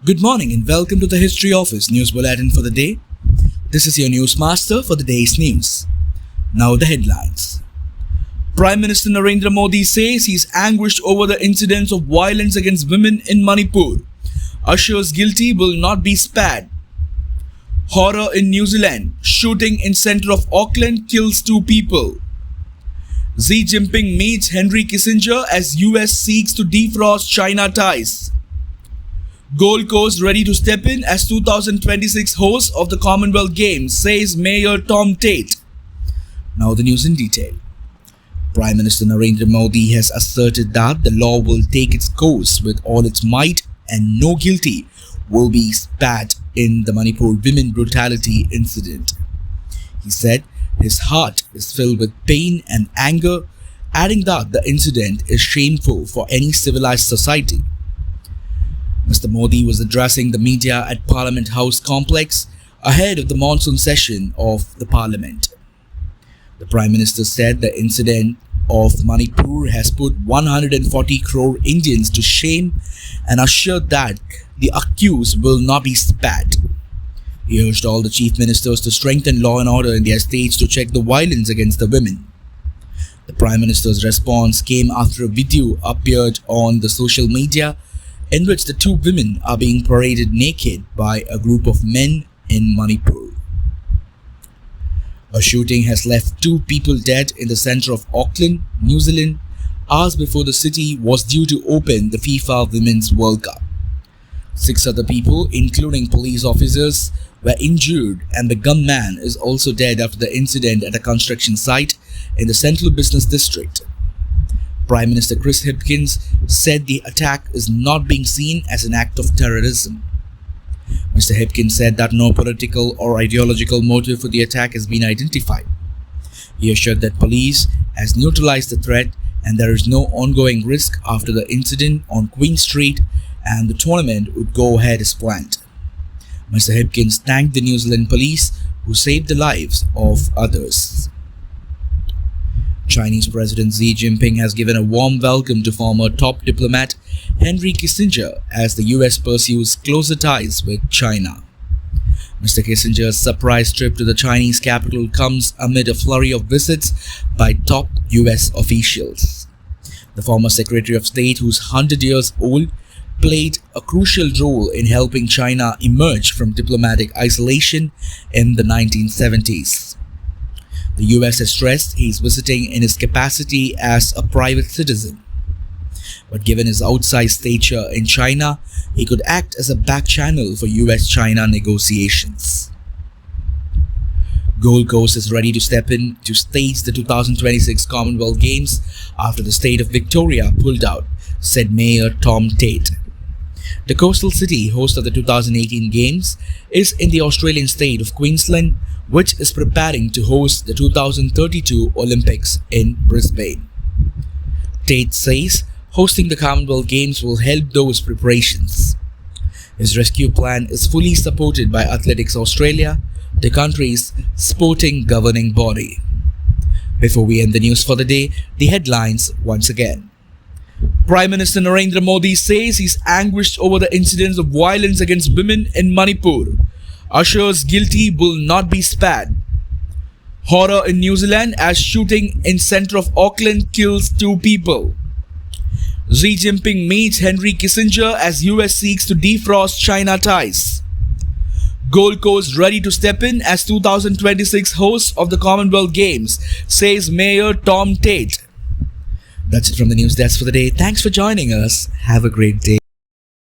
Good morning and welcome to the History Office News Bulletin for the day. This is your Newsmaster for the day's news. Now the headlines. Prime Minister Narendra Modi says he's anguished over the incidents of violence against women in Manipur. Assures guilty will not be spared. Horror in New Zealand. Shooting in centre of Auckland kills 2 people. Xi Jinping meets Henry Kissinger as US seeks to defrost China ties. Gold Coast ready to step in as 2026 host of the Commonwealth Games, says Mayor Tom Tate. Now the news in detail. Prime Minister Narendra Modi has asserted that the law will take its course with all its might and no guilty will be spared in the Manipur women brutality incident. He said his heart is filled with pain and anger, adding that the incident is shameful for any civilized society. Mr. Modi was addressing the media at Parliament House complex ahead of the monsoon session of the Parliament. The Prime Minister said the incident of Manipur has put 140 crore Indians to shame and assured that the accused will not be spared. He urged all the chief ministers to strengthen law and order in their states to check the violence against the women. The Prime Minister's response came after a video appeared on the social media in which the 2 women are being paraded naked by a group of men in Manipur. A shooting has left 2 people dead in the centre of Auckland, New Zealand, hours before the city was due to open the FIFA Women's World Cup. 6 other people, including police officers, were injured, and the gunman is also dead after the incident at a construction site in the Central Business District. Prime Minister Chris Hipkins said the attack is not being seen as an act of terrorism. Mr. Hipkins said that no political or ideological motive for the attack has been identified. He assured that police has neutralized the threat and there is no ongoing risk after the incident on Queen Street, and the tournament would go ahead as planned. Mr. Hipkins thanked the New Zealand police who saved the lives of others. Chinese President Xi Jinping has given a warm welcome to former top diplomat Henry Kissinger as the US pursues closer ties with China. Mr. Kissinger's surprise trip to the Chinese capital comes amid a flurry of visits by top US officials. The former Secretary of State, who's 100 years old, played a crucial role in helping China emerge from diplomatic isolation in the 1970s. The US has stressed he is visiting in his capacity as a private citizen. But given his outsized stature in China, he could act as a back channel for US-China negotiations. Gold Coast is ready to step in to stage the 2026 Commonwealth Games after the state of Victoria pulled out, said Mayor Tom Tate. The coastal city, host of the 2018 Games, is in the Australian state of Queensland, which is preparing to host the 2032 Olympics in Brisbane. Tate says hosting the Commonwealth Games will help those preparations. His rescue plan is fully supported by Athletics Australia, the country's sporting governing body. Before we end the news for the day, the headlines once again. Prime Minister Narendra Modi says he's anguished over the incidents of violence against women in Manipur. Assures guilty will not be spared. Horror in New Zealand as shooting in centre of Auckland kills 2 people. Xi Jinping meets Henry Kissinger as US seeks to defrost China ties. Gold Coast ready to step in as 2026 host of the Commonwealth Games, says Mayor Tom Tate. That's it from the news desk for the day. Thanks for joining us. Have a great day.